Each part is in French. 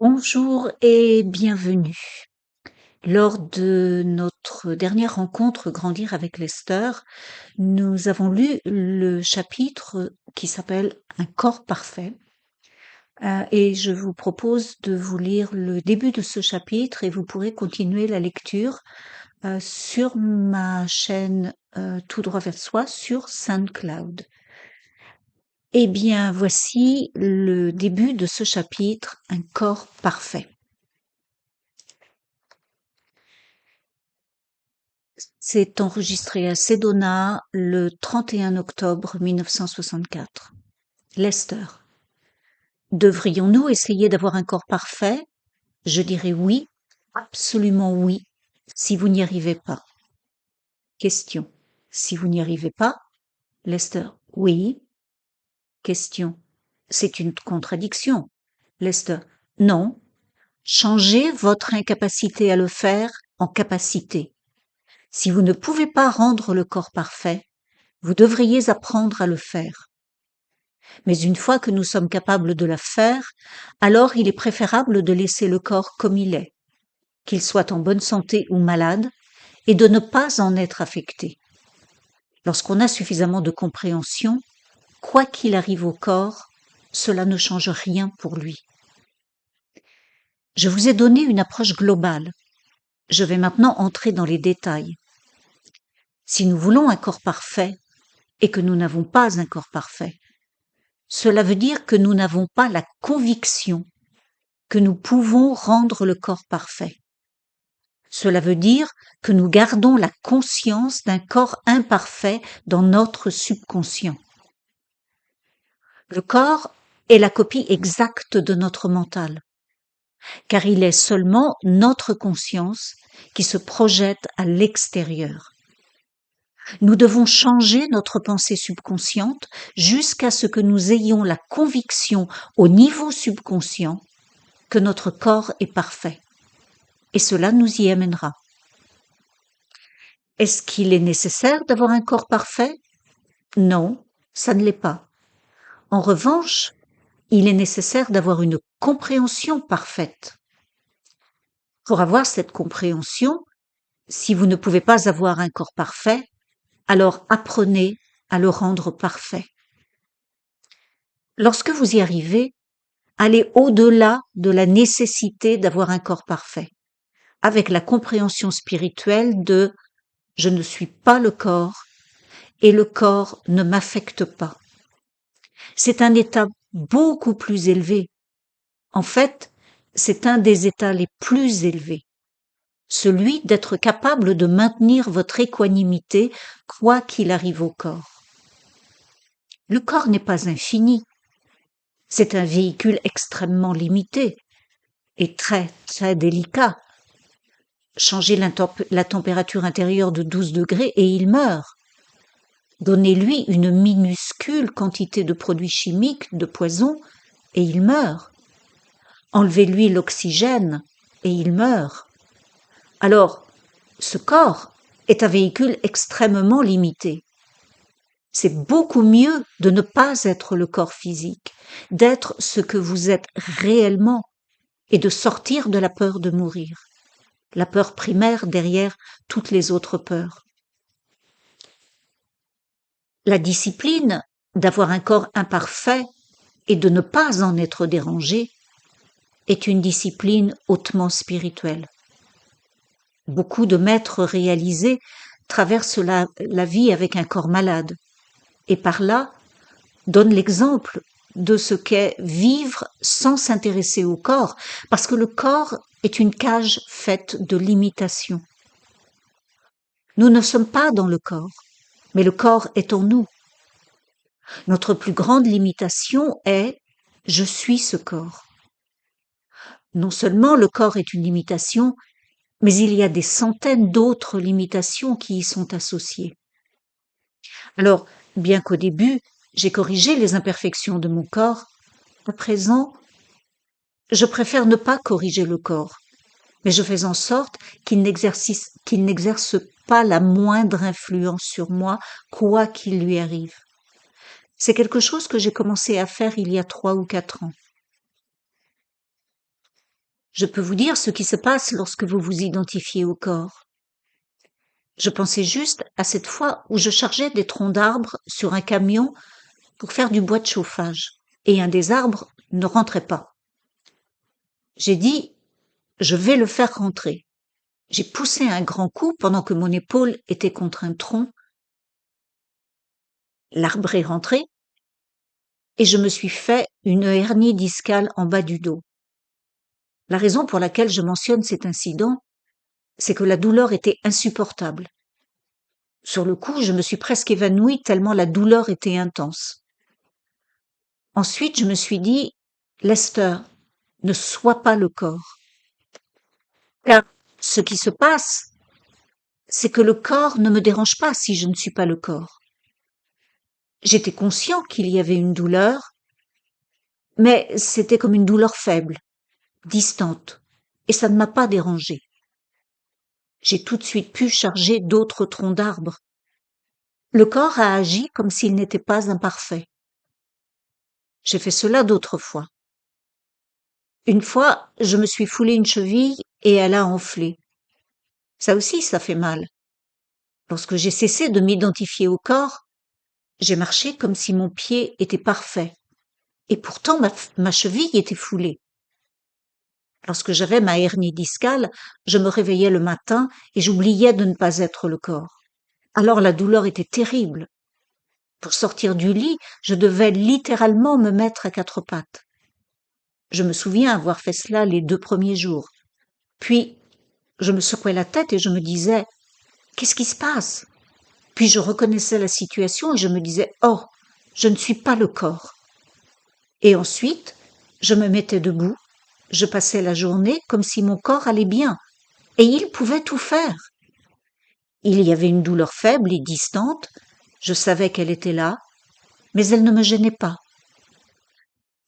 Bonjour et bienvenue. Lors de notre dernière rencontre Grandir avec Lester, nous avons lu le chapitre qui s'appelle Un corps parfait. Et je vous propose de vous lire le début de ce chapitre et vous pourrez continuer la lecture sur ma chaîne Tout droit vers soi sur SoundCloud. Eh bien, voici le début de ce chapitre, Un corps parfait. C'est enregistré à Sedona le 31 octobre 1964. Lester. Devrions-nous essayer d'avoir un corps parfait? Je dirais oui, absolument oui, si vous n'y arrivez pas. Question. Si vous n'y arrivez pas? Lester. Oui. Question. C'est une contradiction. Lester. Non. Changez votre incapacité à le faire en capacité. Si vous ne pouvez pas rendre le corps parfait, vous devriez apprendre à le faire. Mais une fois que nous sommes capables de la faire, alors il est préférable de laisser le corps comme il est, qu'il soit en bonne santé ou malade, et de ne pas en être affecté. Lorsqu'on a suffisamment de compréhension, quoi qu'il arrive au corps, cela ne change rien pour lui. Je vous ai donné une approche globale. Je vais maintenant entrer dans les détails. Si nous voulons un corps parfait, et que nous n'avons pas un corps parfait, cela veut dire que nous n'avons pas la conviction que nous pouvons rendre le corps parfait. Cela veut dire que nous gardons la conscience d'un corps imparfait dans notre subconscient. Le corps est la copie exacte de notre mental, car il est seulement notre conscience qui se projette à l'extérieur. Nous devons changer notre pensée subconsciente jusqu'à ce que nous ayons la conviction au niveau subconscient que notre corps est parfait. Et cela nous y amènera. Est-ce qu'il est nécessaire d'avoir un corps parfait? Non, ça ne l'est pas. En revanche, il est nécessaire d'avoir une compréhension parfaite. Pour avoir cette compréhension, si vous ne pouvez pas avoir un corps parfait, alors apprenez à le rendre parfait. Lorsque vous y arrivez, allez au-delà de la nécessité d'avoir un corps parfait, avec la compréhension spirituelle de « je ne suis pas le corps et le corps ne m'affecte pas ». C'est un état beaucoup plus élevé. En fait, c'est un des états les plus élevés, celui d'être capable de maintenir votre équanimité quoi qu'il arrive au corps. Le corps n'est pas infini, c'est un véhicule extrêmement limité et très, très délicat. Changez la température intérieure de 12 degrés et il meurt. Donnez-lui une minuscule quantité de produits chimiques, de poison, et il meurt. Enlevez-lui l'oxygène et il meurt. Alors, ce corps est un véhicule extrêmement limité. C'est beaucoup mieux de ne pas être le corps physique, d'être ce que vous êtes réellement et de sortir de la peur de mourir, la peur primaire derrière toutes les autres peurs. La discipline d'avoir un corps imparfait et de ne pas en être dérangé est une discipline hautement spirituelle. Beaucoup de maîtres réalisés traversent la vie avec un corps malade et par là donnent l'exemple de ce qu'est vivre sans s'intéresser au corps, parce que le corps est une cage faite de limitations. Nous ne sommes pas dans le corps, mais le corps est en nous. Notre plus grande limitation est « je suis ce corps ». Non seulement le corps est une limitation, mais il y a des centaines d'autres limitations qui y sont associées. Alors, bien qu'au début, j'ai corrigé les imperfections de mon corps, à présent, je préfère ne pas corriger le corps, mais je fais en sorte qu'il n'exerce pas la moindre influence sur moi, quoi qu'il lui arrive. C'est quelque chose que j'ai commencé à faire il y a 3 ou 4 ans. Je peux vous dire ce qui se passe lorsque vous vous identifiez au corps. Je pensais juste à cette fois où je chargeais des troncs d'arbres sur un camion pour faire du bois de chauffage, et un des arbres ne rentrait pas. J'ai dit, je vais le faire rentrer. J'ai poussé un grand coup pendant que mon épaule était contre un tronc. L'arbre est rentré et je me suis fait une hernie discale en bas du dos. La raison pour laquelle je mentionne cet incident, c'est que la douleur était insupportable. Sur le coup, je me suis presque évanouie tellement la douleur était intense. Ensuite, je me suis dit, Lester, ne sois pas le corps. Car ce qui se passe, c'est que le corps ne me dérange pas si je ne suis pas le corps. J'étais conscient qu'il y avait une douleur, mais c'était comme une douleur faible, distante, et ça ne m'a pas dérangé. J'ai tout de suite pu charger d'autres troncs d'arbres. Le corps a agi comme s'il n'était pas imparfait. J'ai fait cela d'autres fois. Une fois, je me suis foulé une cheville et elle a enflé. Ça aussi, ça fait mal. Lorsque j'ai cessé de m'identifier au corps, j'ai marché comme si mon pied était parfait. Et pourtant, ma cheville était foulée. Lorsque j'avais ma hernie discale, je me réveillais le matin et j'oubliais de ne pas être le corps. Alors la douleur était terrible. Pour sortir du lit, je devais littéralement me mettre à quatre pattes. Je me souviens avoir fait cela les 2 premiers jours. Puis, je me secouais la tête et je me disais, qu'est-ce qui se passe? Puis je reconnaissais la situation et je me disais, oh, je ne suis pas le corps. Et ensuite, je me mettais debout, je passais la journée comme si mon corps allait bien, et il pouvait tout faire. Il y avait une douleur faible et distante, je savais qu'elle était là, mais elle ne me gênait pas.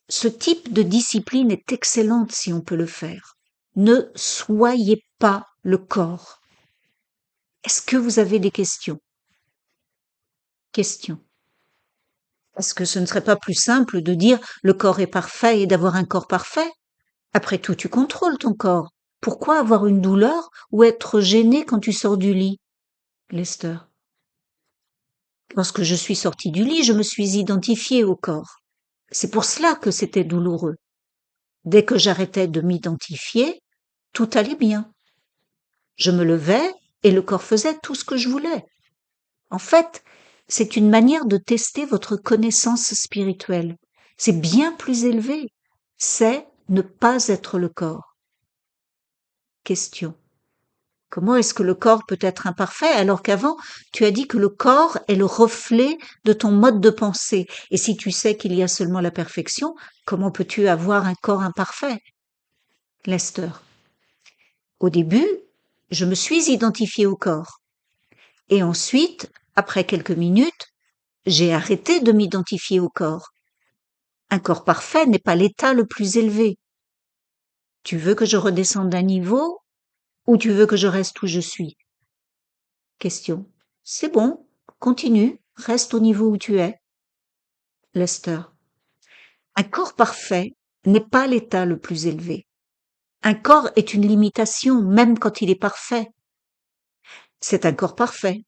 Ce type de discipline est excellente si on peut le faire. Ne soyez pas le corps. Est-ce que vous avez des questions? Questions. Est-ce que ce ne serait pas plus simple de dire le corps est parfait et d'avoir un corps parfait? Après tout, tu contrôles ton corps. Pourquoi avoir une douleur ou être gêné quand tu sors du lit? Lester. Lorsque je suis sortie du lit, je me suis identifiée au corps. C'est pour cela que c'était douloureux. Dès que j'arrêtais de m'identifier, tout allait bien. Je me levais et le corps faisait tout ce que je voulais. En fait, c'est une manière de tester votre connaissance spirituelle. C'est bien plus élevé. C'est ne pas être le corps. Question. Comment est-ce que le corps peut être imparfait alors qu'avant, tu as dit que le corps est le reflet de ton mode de pensée? Et si tu sais qu'il y a seulement la perfection, comment peux-tu avoir un corps imparfait? Lester. Au début, je me suis identifiée au corps. Et ensuite, après quelques minutes, j'ai arrêté de m'identifier au corps. Un corps parfait n'est pas l'état le plus élevé. Tu veux que je redescende d'un niveau ou tu veux que je reste où je suis? Question. C'est bon, continue, reste au niveau où tu es. Lester. Un corps parfait n'est pas l'état le plus élevé. Un corps est une limitation, même quand il est parfait. C'est un corps parfait.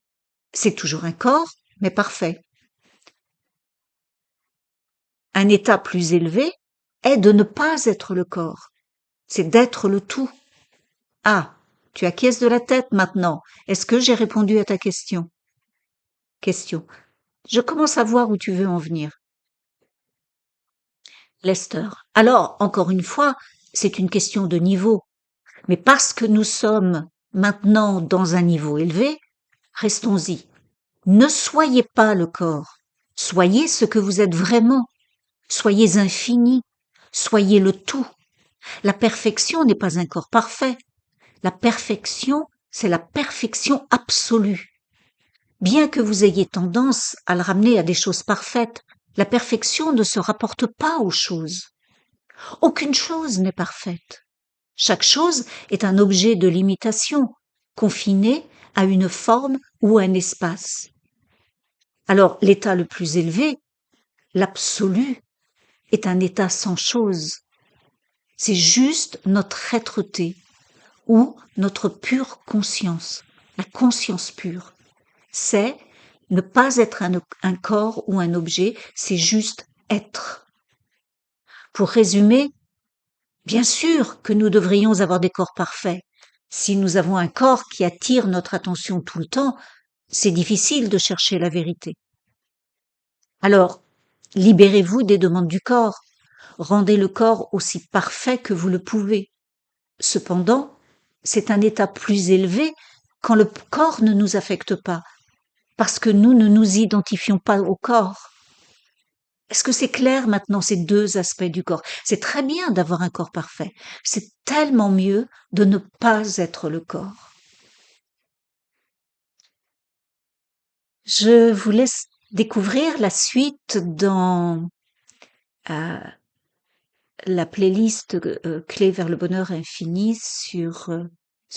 C'est toujours un corps, mais parfait. Un état plus élevé est de ne pas être le corps. C'est d'être le tout. Ah, tu acquiesces de la tête maintenant. Est-ce que j'ai répondu à ta question? Question. Je commence à voir où tu veux en venir. Lester. Alors, encore une fois, c'est une question de niveau. Mais parce que nous sommes maintenant dans un niveau élevé, restons-y. Ne soyez pas le corps. Soyez ce que vous êtes vraiment. Soyez infini. Soyez le tout. La perfection n'est pas un corps parfait. La perfection, c'est la perfection absolue. Bien que vous ayez tendance à le ramener à des choses parfaites, la perfection ne se rapporte pas aux choses. Aucune chose n'est parfaite. Chaque chose est un objet de limitation, confiné à une forme ou un espace. Alors, l'état le plus élevé, l'absolu, est un état sans chose. C'est juste notre être-té ou notre pure conscience, la conscience pure. C'est ne pas être un corps ou un objet, c'est juste être. Pour résumer, bien sûr que nous devrions avoir des corps parfaits. Si nous avons un corps qui attire notre attention tout le temps, c'est difficile de chercher la vérité. Alors, libérez-vous des demandes du corps. Rendez le corps aussi parfait que vous le pouvez. Cependant, c'est un état plus élevé quand le corps ne nous affecte pas, parce que nous ne nous identifions pas au corps. Est-ce que c'est clair maintenant ces deux aspects du corps? C'est très bien d'avoir un corps parfait. C'est tellement mieux de ne pas être le corps. Je vous laisse découvrir la suite dans euh, la playlist Clé vers le bonheur infini sur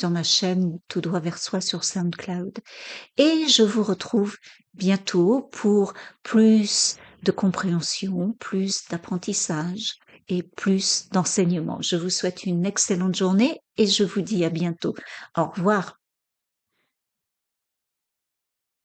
ma chaîne Tout droit vers soi sur SoundCloud. Et je vous retrouve bientôt pour plus de compréhension, plus d'apprentissage et plus d'enseignement. Je vous souhaite une excellente journée et je vous dis à bientôt. Au revoir.